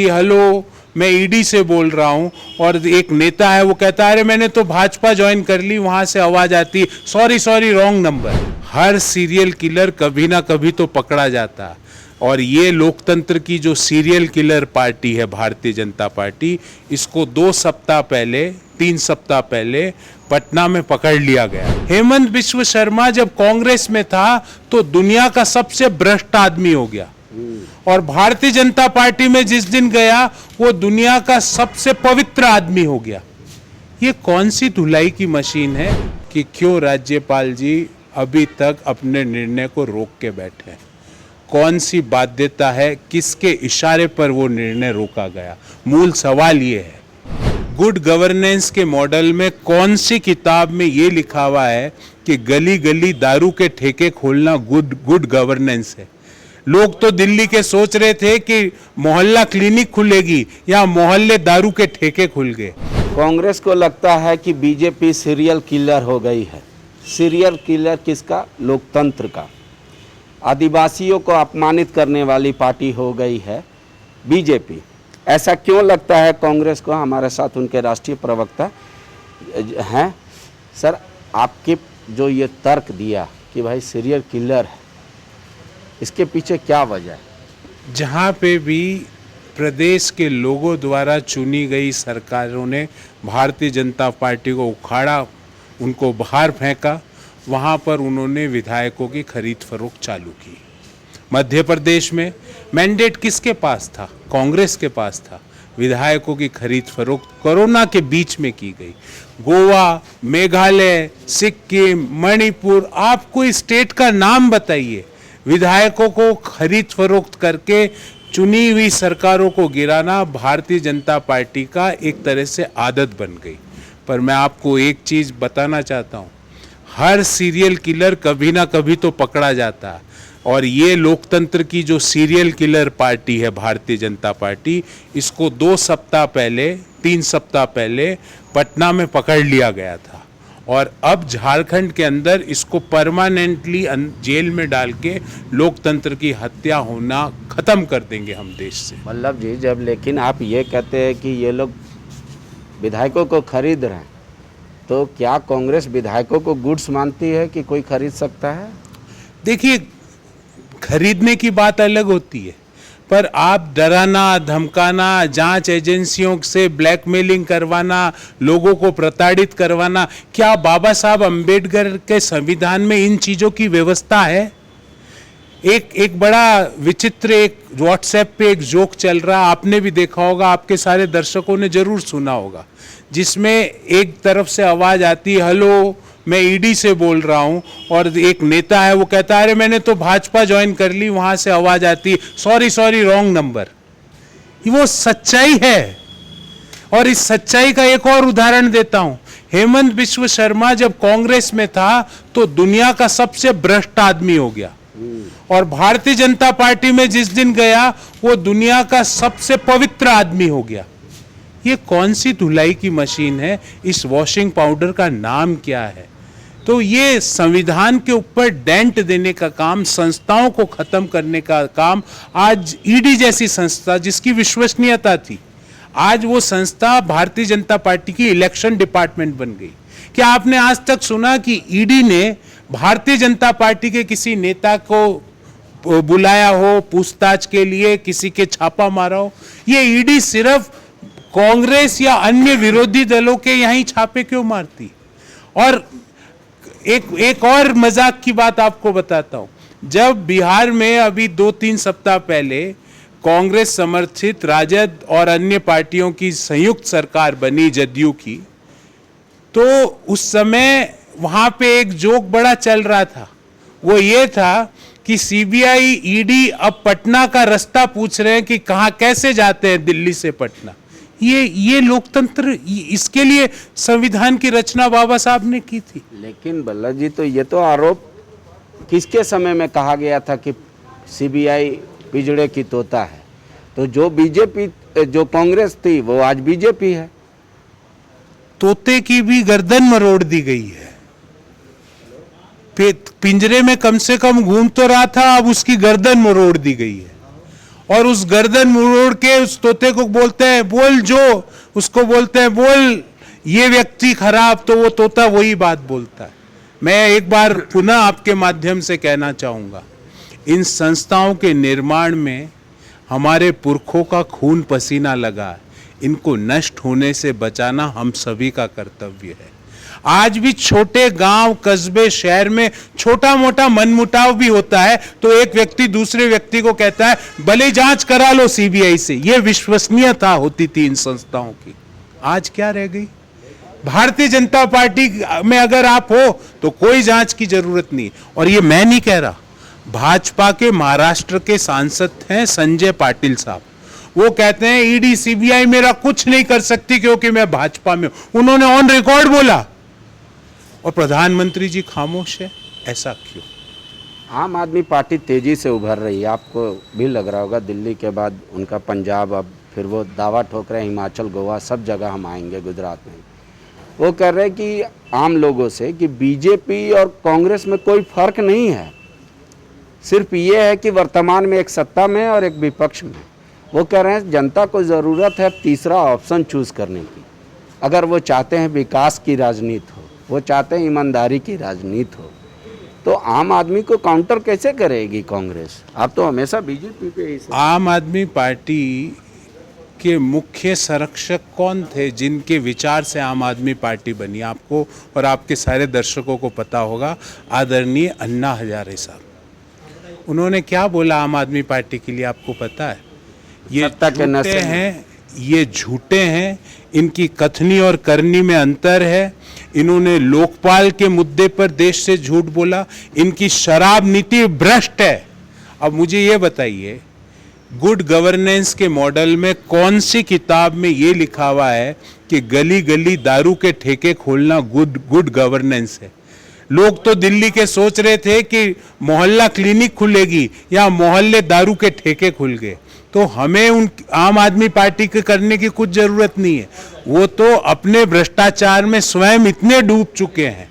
Hello, मैं ED से बोल रहा हूं और एक नेता है वो कहता है अरे मैंने तो भाजपा ज्वाइन कर ली, वहां से आवाज आती सॉरी रॉन्ग नंबर। हर सीरियल किलर कभी ना कभी तो पकड़ा जाता और ये लोकतंत्र की जो सीरियल किलर पार्टी है भारतीय जनता पार्टी, इसको 2 सप्ताह पहले 3 सप्ताह पहले पटना में पकड़ लिया गया। हेमंत बिश्व शर्मा जब कांग्रेस में था तो दुनिया का सबसे भ्रष्ट आदमी हो गया और भारतीय जनता पार्टी में जिस दिन गया वो दुनिया का सबसे पवित्र आदमी हो गया। ये कौन सी धुलाई की मशीन है कि क्यों राज्यपाल जी अभी तक अपने निर्णय को रोक के बैठे हैं? कौन सी बाध्यता है, किसके इशारे पर वो निर्णय रोका गया? मूल सवाल ये है। गुड गवर्नेंस के मॉडल में कौन सी किताब में ये लिखा हुआ है कि गली गली दारू के ठेके खोलना गुड गवर्नेंस है? लोग तो दिल्ली के सोच रहे थे कि मोहल्ला क्लिनिक खुलेगी या मोहल्ले दारू के ठेके खुल गए। कांग्रेस को लगता है कि बीजेपी सीरियल किलर हो गई है। सीरियल किलर किसका? लोकतंत्र का। आदिवासियों को अपमानित करने वाली पार्टी हो गई है बीजेपी। ऐसा क्यों लगता है कांग्रेस को? हमारे साथ उनके राष्ट्रीय प्रवक्ता हैं। सर, आपके जो ये तर्क दिया कि भाई सीरियल किलर है, इसके पीछे क्या वजह है? जहाँ पे भी प्रदेश के लोगों द्वारा चुनी गई सरकारों ने भारतीय जनता पार्टी को उखाड़ा, उनको बाहर फेंका, वहाँ पर उन्होंने विधायकों की खरीद फरोख्त चालू की। मध्य प्रदेश में मैंडेट किसके पास था? कांग्रेस के पास था। विधायकों की खरीद फरोख्त कोरोना के बीच में की गई। गोवा, मेघालय, सिक्किम, मणिपुर, आप कोई स्टेट का नाम बताइए। विधायकों को खरीद फरोख्त करके चुनी हुई सरकारों को गिराना भारतीय जनता पार्टी का एक तरह से आदत बन गई। पर मैं आपको एक चीज बताना चाहता हूँ, हर सीरियल किलर कभी ना कभी तो पकड़ा जाता और ये लोकतंत्र की जो सीरियल किलर पार्टी है भारतीय जनता पार्टी, इसको 2 सप्ताह पहले 3 सप्ताह पहले पटना में पकड़ लिया गया था और अब झारखंड के अंदर इसको परमानेंटली जेल में डाल के लोकतंत्र की हत्या होना खत्म कर देंगे हम देश से। वल्लभ जी, जब लेकिन आप ये कहते हैं कि ये लोग विधायकों को खरीद रहे हैं, तो क्या कांग्रेस विधायकों को गुड्स मानती है कि कोई खरीद सकता है? देखिए, खरीदने की बात अलग होती है, पर आप डराना, धमकाना, जांच एजेंसियों से ब्लैकमेलिंग करवाना, लोगों को प्रताड़ित करवाना, क्या बाबा साहब अंबेडकर के संविधान में इन चीज़ों की व्यवस्था है? एक बड़ा विचित्र एक व्हाट्सएप पे एक जोक चल रहा, आपने भी देखा होगा, आपके सारे दर्शकों ने जरूर सुना होगा, जिसमें एक तरफ से आवाज आती है हेलो, मैं ईडी से बोल रहा हूं और एक नेता है वो कहता है अरे मैंने तो भाजपा ज्वाइन कर ली, वहां से आवाज आती सॉरी रॉन्ग नंबर। वो सच्चाई है और इस सच्चाई का एक और उदाहरण देता हूं। हेमंत बिश्व शर्मा जब कांग्रेस में था तो दुनिया का सबसे भ्रष्ट आदमी हो गया और भारतीय जनता पार्टी में जिस दिन गया वो दुनिया का सबसे पवित्र आदमी हो गया। ये कौन सी धुलाई की मशीन है? इस वॉशिंग पाउडर का नाम क्या है? तो ये संविधान के ऊपर डेंट देने का काम, संस्थाओं को खत्म करने का काम, आज ईडी जैसी संस्था जिसकी विश्वसनीयता थी, आज वो संस्था भारतीय जनता पार्टी की इलेक्शन डिपार्टमेंट बन गई। क्या आपने आज तक सुना कि ईडी ने भारतीय जनता पार्टी के किसी नेता को बुलाया हो पूछताछ के लिए, किसी के छापा मारा हो? ये ईडी सिर्फ कांग्रेस या अन्य विरोधी दलों के यहीं छापे क्यों मारती? और एक और मजाक की बात आपको बताता हूं। जब बिहार में अभी 2-3 सप्ताह पहले कांग्रेस समर्थित राजद और अन्य पार्टियों की संयुक्त सरकार बनी जदयू की, तो उस समय वहां पे एक जोक बड़ा चल रहा था। वो ये था कि सीबीआई, ईडी अब पटना का रास्ता पूछ रहे हैं कि कहां कैसे जाते हैं दिल्ली से पटना। ये लोकतंत्र, इसके लिए संविधान की रचना बाबा साहब ने की थी। लेकिन वल्लभ जी, तो ये तो आरोप किसके समय में कहा गया था कि सीबीआई पिजड़े की तोता है? तो जो बीजेपी, जो कांग्रेस थी वो आज बीजेपी है। तोते की भी गर्दन मरोड़ दी गई है। पिंजरे में कम से कम घूम तो रहा था, अब उसकी गर्दन मरोड़ दी गई है। और उस गर्दन मुड़ोड़ के उस तोते को बोलते हैं बोल, जो उसको बोलते हैं बोल ये व्यक्ति खराब, तो वो तोता वही बात बोलता है। मैं एक बार पुनः आपके माध्यम से कहना चाहूँगा, इन संस्थाओं के निर्माण में हमारे पुरखों का खून पसीना लगा है, इनको नष्ट होने से बचाना हम सभी का कर्तव्य है। आज भी छोटे गांव, कस्बे, शहर में छोटा मोटा मनमुटाव भी होता है तो एक व्यक्ति दूसरे व्यक्ति को कहता है भले जांच करा लो सीबीआई से। यह विश्वसनीयता होती थी इन संस्थाओं की। आज क्या रह गई? भारतीय जनता पार्टी में अगर आप हो तो कोई जांच की जरूरत नहीं। और ये मैं नहीं कह रहा, भाजपा के महाराष्ट्र के सांसद हैं संजय पाटिल साहब, वो कहते हैं ईडी सीबीआई मेरा कुछ नहीं कर सकती क्योंकि मैं भाजपा में हूं। उन्होंने ऑन रिकॉर्ड बोला और प्रधानमंत्री जी खामोश है। ऐसा क्यों? आम आदमी पार्टी तेजी से उभर रही है। आपको भी लग रहा होगा दिल्ली के बाद उनका पंजाब, अब फिर वो दावा ठोक रहे हैं हिमाचल, गोवा, सब जगह हम आएंगे, गुजरात में। वो कह रहे हैं कि आम लोगों से कि बीजेपी और कांग्रेस में कोई फर्क नहीं है, सिर्फ ये है कि वर्तमान में एक सत्ता में और एक विपक्ष में। वो कह रहे हैं जनता को ज़रूरत है तीसरा ऑप्शन चूज़ करने की। अगर वो चाहते हैं विकास की राजनीति हो, वो चाहते हैं ईमानदारी की राजनीति हो, तो आम आदमी को काउंटर कैसे करेगी कांग्रेस? आप तो हमेशा बीजेपी पे ही। आम आदमी पार्टी के मुख्य संरक्षक कौन थे जिनके विचार से आम आदमी पार्टी बनी? आपको और आपके सारे दर्शकों को पता होगा, आदरणीय अन्ना हजारे साहब। उन्होंने क्या बोला आम आदमी पार्टी के लिए आपको पता है? ये झूठे हैं, ये झूठे हैं, इनकी कथनी और करनी में अंतर है। इन्होंने लोकपाल के मुद्दे पर देश से झूठ बोला, इनकी शराब नीति भ्रष्ट है। अब मुझे ये बताइए, गुड गवर्नेंस के मॉडल में कौन सी किताब में ये लिखा हुआ है कि गली गली दारू के ठेके खोलना गुड गवर्नेंस है? लोग तो दिल्ली के सोच रहे थे कि मोहल्ला क्लिनिक खुलेगी या मोहल्ले दारू के ठेके खुल गए। तो हमें उन आम आदमी पार्टी के करने की कुछ जरूरत नहीं है। वो तो अपने भ्रष्टाचार में स्वयं इतने डूब चुके हैं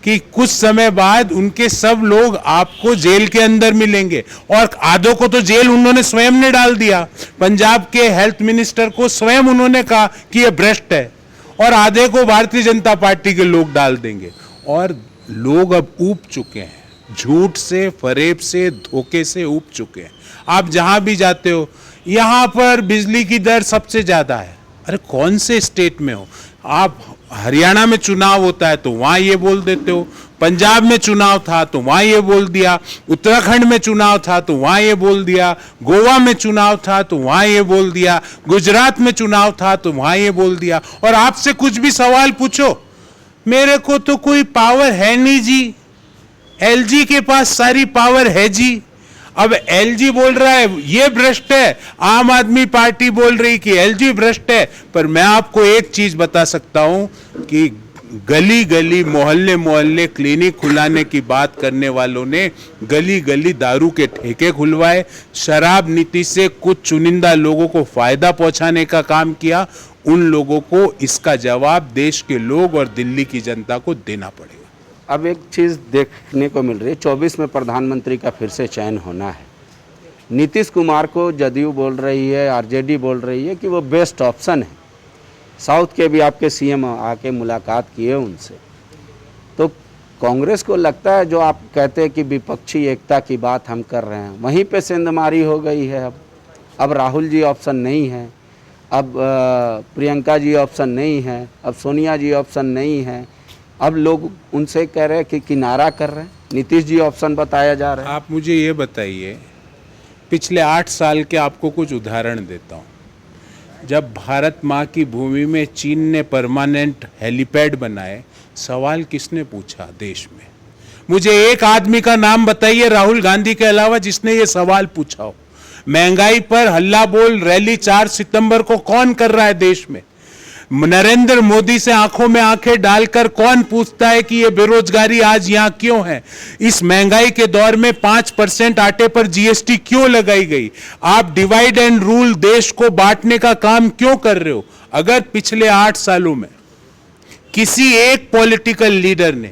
कि कुछ समय बाद उनके सब लोग आपको जेल के अंदर मिलेंगे। और आधों को तो जेल उन्होंने स्वयं ने डाल दिया। पंजाब के हेल्थ मिनिस्टर को स्वयं उन्होंने कहा कि ये भ्रष्ट है, और आधे को भारतीय जनता पार्टी के लोग डाल देंगे। और लोग अब ऊब चुके हैं, झूठ से, फरेब से, धोखे से ऊब चुके हैं। आप जहां भी जाते हो, यहां पर बिजली की दर सबसे ज्यादा है। अरे कौन से स्टेट में हो आप? हरियाणा में चुनाव होता है तो वहां ये बोल देते हो, पंजाब में चुनाव था तो वहां ये बोल दिया, उत्तराखंड में चुनाव था तो वहां ये बोल दिया, गोवा में चुनाव था तो वहां ये बोल दिया, गुजरात में चुनाव था तो वहां ये बोल दिया। और आपसे कुछ भी सवाल पूछो, मेरे को तो कोई पावर है नहीं जी, एलजी के पास सारी पावर है जी। अब एलजी बोल रहा है ये भ्रष्ट है, आम आदमी पार्टी बोल रही कि एलजी भ्रष्ट है। पर मैं आपको एक चीज बता सकता हूं कि गली गली, मोहल्ले मोहल्ले क्लिनिक खुलाने की बात करने वालों ने गली गली दारू के ठेके खुलवाए, शराब नीति से कुछ चुनिंदा लोगों को फायदा पहुंचाने का काम किया। उन लोगों को इसका जवाब देश के लोग और दिल्ली की जनता को देना पड़ेगा। अब एक चीज़ देखने को मिल रही है, 24 में प्रधानमंत्री का फिर से चयन होना है। नीतीश कुमार को जदयू बोल रही है, आरजेडी बोल रही है कि वो बेस्ट ऑप्शन है। साउथ के भी आपके सीएम आके मुलाकात किए उनसे। तो कांग्रेस को लगता है जो आप कहते हैं कि विपक्षी एकता की बात हम कर रहे हैं, वहीं पे सेंधमारी हो गई है। अब राहुल जी ऑप्शन नहीं है, अब प्रियंका जी ऑप्शन नहीं है, अब सोनिया जी ऑप्शन नहीं है। अब लोग उनसे कह रहे हैं कि किनारा कर रहे हैं, नीतीश जी ऑप्शन बताया जा रहा है। आप मुझे ये बताइए, पिछले 8 साल के आपको कुछ उदाहरण देता हूँ। जब भारत माँ की भूमि में चीन ने परमानेंट हेलीपैड बनाए, सवाल किसने पूछा देश में? मुझे एक आदमी का नाम बताइए राहुल गांधी के अलावा जिसने ये सवाल पूछा हो। महंगाई पर हल्ला बोल रैली 4 सितंबर को कौन कर रहा है देश में? नरेंद्र मोदी से आंखों में आंखें डालकर कौन पूछता है कि ये बेरोजगारी आज यहां क्यों है? इस महंगाई के दौर में 5% आटे पर जीएसटी क्यों लगाई गई? आप डिवाइड एंड रूल, देश को बांटने का काम क्यों कर रहे हो? अगर पिछले 8 सालों में किसी एक पॉलिटिकल लीडर ने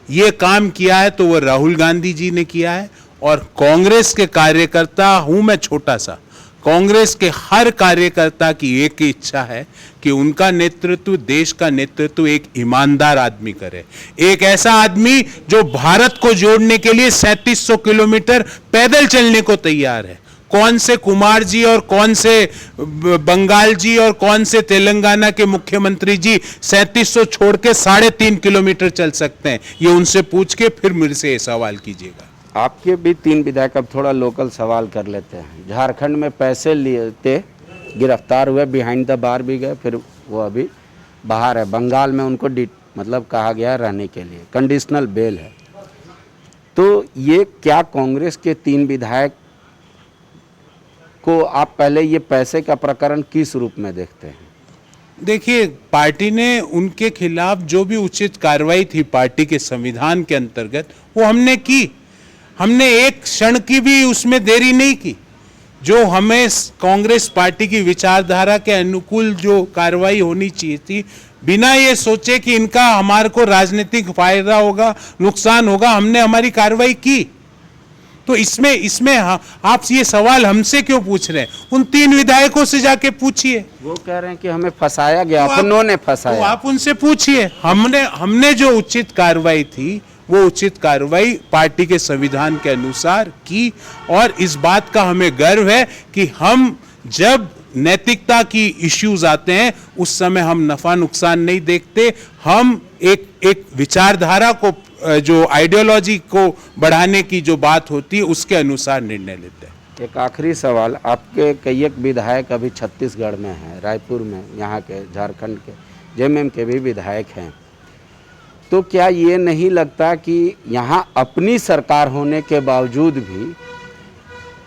यह काम किया है तो वह राहुल गांधी जी ने किया है। और कांग्रेस के कार्यकर्ता हूं मैं छोटा सा, कांग्रेस के हर कार्यकर्ता की एक ही इच्छा है कि उनका नेतृत्व, देश का नेतृत्व एक ईमानदार आदमी करे, एक ऐसा आदमी जो भारत को जोड़ने के लिए 3700 किलोमीटर पैदल चलने को तैयार है। कौन से कुमार जी और कौन से बंगाल जी और कौन से तेलंगाना के मुख्यमंत्री जी 3700 छोड़ के 3.5 किलोमीटर चल सकते हैं? ये उनसे पूछ के फिर मेरे से ये सवाल कीजिएगा। आपके भी 3 विधायक, अब थोड़ा लोकल सवाल कर लेते हैं। झारखंड में पैसे लेते गिरफ्तार हुए, बिहाइंड द बार भी गए, फिर वो अभी बाहर है। बंगाल में उनको मतलब कहा गया रहने के लिए, कंडीशनल बेल है। तो ये क्या कांग्रेस के 3 विधायक को आप पहले ये पैसे का प्रकरण किस रूप में देखते हैं? देखिए, पार्टी ने उनके खिलाफ जो भी उचित कार्रवाई थी पार्टी के संविधान के अंतर्गत वो हमने की। हमने एक क्षण की भी उसमें देरी नहीं की। जो हमें कांग्रेस पार्टी की विचारधारा के अनुकूल जो कार्रवाई होनी चाहिए थी, बिना ये सोचे कि इनका हमारे को राजनीतिक फायदा होगा, नुकसान होगा, हमने हमारी कार्रवाई की। तो इसमें आप ये सवाल हमसे क्यों पूछ रहे हैं? उन 3 विधायकों से जाके पूछिए। वो कह रहे हैं कि हमें फंसाया गया, अपनों ने फंसाया। तो आप उनसे पूछिए। हमने जो उचित कार्रवाई थी वो उचित कार्रवाई पार्टी के संविधान के अनुसार की, और इस बात का हमें गर्व है कि हम जब नैतिकता की इश्यूज आते हैं उस समय हम नफा नुकसान नहीं देखते। हम एक विचारधारा को, जो आइडियोलॉजी को बढ़ाने की जो बात होती है उसके अनुसार निर्णय लेते हैं। एक आखिरी सवाल, आपके कई एक विधायक अभी छत्तीसगढ़ में हैं, रायपुर में, यहाँ के झारखंड के जेएमएम के भी विधायक हैं। तो क्या ये नहीं लगता कि यहाँ अपनी सरकार होने के बावजूद भी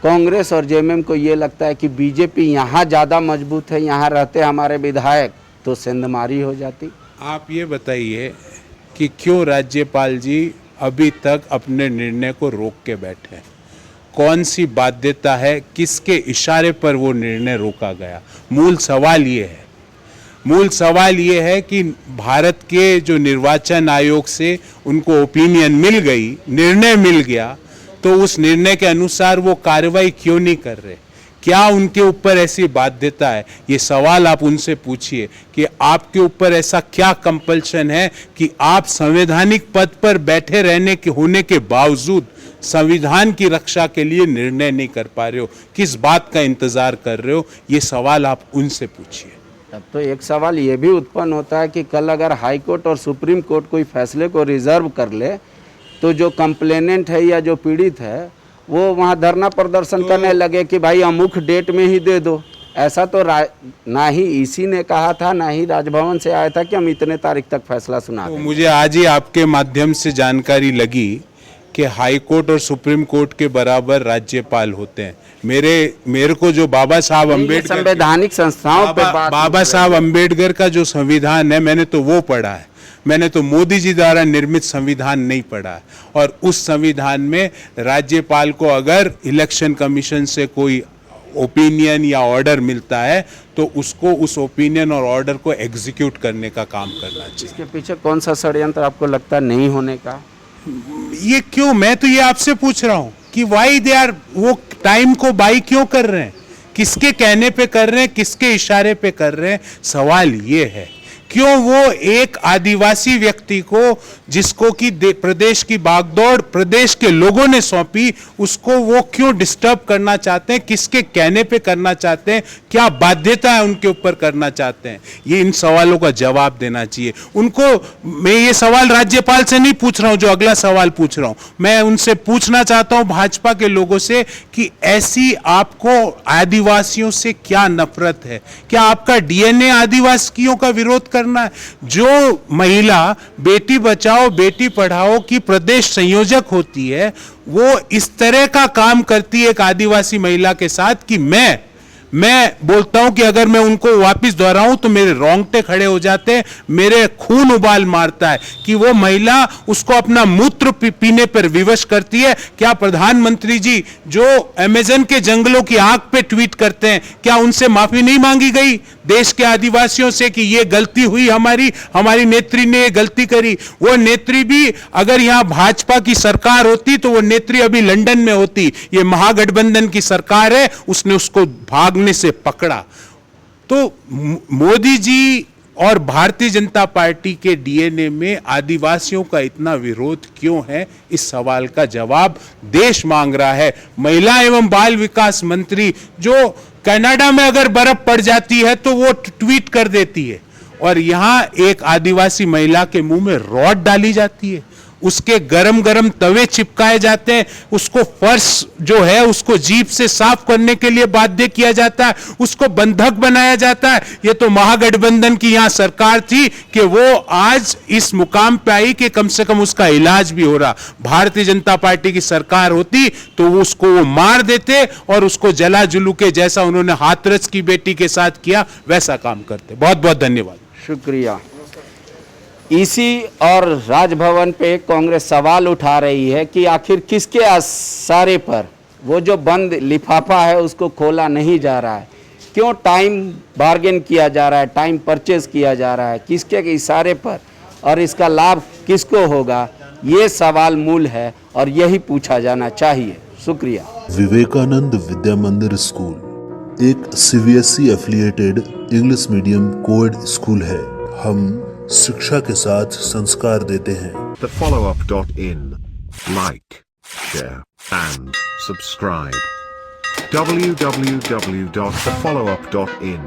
कांग्रेस और जेएमएम को ये लगता है कि बीजेपी यहाँ ज़्यादा मजबूत है, यहाँ रहते हमारे विधायक तो सेंधमारी हो जाती? आप ये बताइए कि क्यों राज्यपाल जी अभी तक अपने निर्णय को रोक के बैठे हैं? कौन सी बाध्यता है, किसके इशारे पर वो निर्णय रोका गया? मूल सवाल ये है कि भारत के जो निर्वाचन आयोग से उनको ओपिनियन मिल गई, निर्णय मिल गया, तो उस निर्णय के अनुसार वो कार्रवाई क्यों नहीं कर रहे? क्या उनके ऊपर ऐसी बाध्यता है? ये सवाल आप उनसे पूछिए कि आपके ऊपर ऐसा क्या कंपल्शन है कि आप संवैधानिक पद पर बैठे होने के बावजूद संविधान की रक्षा के लिए निर्णय नहीं कर पा रहे हो? किस बात का इंतजार कर रहे हो? ये सवाल आप उनसे पूछिए। तब तो एक सवाल ये भी उत्पन्न होता है कि कल अगर हाई कोर्ट और सुप्रीम कोर्ट कोई फैसले को रिजर्व कर ले तो जो कंप्लेनेंट है या जो पीड़ित है वो वहाँ धरना प्रदर्शन करने लगे कि भाई अमुक डेट में ही दे दो। ऐसा तो ना ही ईसी ने कहा था, ना ही राजभवन से आया था कि हम इतने तारीख तक फैसला सुना दें। तो मुझे आज ही आपके माध्यम से जानकारी लगी कि हाई कोर्ट और सुप्रीम कोर्ट के बराबर राज्यपाल होते हैं। मेरे को जो बाबा साहब अम्बेडकर, संवैधानिक संस्थाओं पे बाबा साहब अम्बेडकर का जो संविधान है, मैंने तो वो पढ़ा है। मैंने तो मोदी जी द्वारा निर्मित संविधान नहीं पढ़ा है। और उस संविधान में राज्यपाल को अगर इलेक्शन कमीशन से कोई ओपिनियन या ऑर्डर मिलता है तो उसको उस ओपिनियन और ऑर्डर को एग्जीक्यूट करने का काम करना चाहिए। इसके पीछे कौन सा षड्यंत्र आपको लगता है नहीं होने का? ये क्यों, मैं तो ये आपसे पूछ रहा हूं कि वाई दे आर, वो टाइम को बाई क्यों कर रहे हैं? किसके कहने पे कर रहे हैं, किसके इशारे पे कर रहे हैं? सवाल ये है क्यों वो एक आदिवासी व्यक्ति को, जिसको कि प्रदेश की बागडोर प्रदेश के लोगों ने सौंपी, उसको वो क्यों डिस्टर्ब करना चाहते हैं? किसके कहने पे करना चाहते हैं? क्या बाध्यता है उनके ऊपर करना चाहते हैं? ये इन सवालों का जवाब देना चाहिए उनको। मैं ये सवाल राज्यपाल से नहीं पूछ रहा हूं, जो अगला सवाल पूछ रहा हूं, मैं उनसे पूछना चाहता हूं भाजपा के लोगों से कि ऐसी आपको आदिवासियों से क्या नफरत है? क्या आपका डीएनए आदिवासियों का विरोध करना है? जो महिला बेटी बचाओ बेटी पढ़ाओ की प्रदेश संयोजक होती है, वो इस तरह का काम करती है एक आदिवासी महिला के साथ कि मैं बोलता हूं कि अगर मैं उनको वापस दोहराऊं तो मेरे रोंगटे खड़े हो जाते हैं, मेरे खून उबाल मारता है कि वो महिला उसको अपना मूत्र पीने पर विवश करती है। क्या प्रधानमंत्री जी जो अमेजन के जंगलों की आग पे ट्वीट करते हैं, क्या उनसे माफी नहीं मांगी गई देश के आदिवासियों से कि ये गलती हुई, हमारी नेत्री ने ये गलती करी? वो नेत्री भी अगर यहां भाजपा की सरकार होती तो वो नेत्री अभी लंदन में होती। ये महागठबंधन की सरकार है, उसने उसको भागने से पकड़ा। तो मोदी जी और भारतीय जनता पार्टी के डीएनए में आदिवासियों का इतना विरोध क्यों है, इस सवाल का जवाब देश मांग रहा है। महिला एवं बाल विकास मंत्री जो कनाडा में अगर बर्फ पड़ जाती है तो वो ट्वीट कर देती है, और यहां एक आदिवासी महिला के मुंह में रॉड डाली जाती है, उसके गरम गरम तवे चिपकाए जाते हैं, उसको फर्श जो है उसको जीभ से साफ करने के लिए बाध्य किया जाता है, उसको बंधक बनाया जाता है। ये तो महागठबंधन की यहां सरकार थी कि वो आज इस मुकाम पे आई कि कम से कम उसका इलाज भी हो रहा। भारतीय जनता पार्टी की सरकार होती तो वो उसको वो मार देते और उसको जला जुलू के जैसा उन्होंने हाथरस की बेटी के साथ किया वैसा काम करते। बहुत बहुत धन्यवाद। शुक्रिया। इसी और राजभवन पे कांग्रेस सवाल उठा रही है कि आखिर किसके इशारे पर वो जो बंद लिफाफा है उसको खोला नहीं जा रहा है, क्यों टाइम बार्गेन किया जा रहा है, टाइम परचेज किया जा रहा है, किसके इशारे पर, और इसका लाभ किसको होगा, ये सवाल मूल है और यही पूछा जाना चाहिए। शुक्रिया। विवेकानंद विद्या मंदिर स्कूल एक CBSE affiliated English medium coed school है। हम शिक्षा के साथ संस्कार देते हैं। thefollowup.in. Like, share, and subscribe. www.thefollowup.in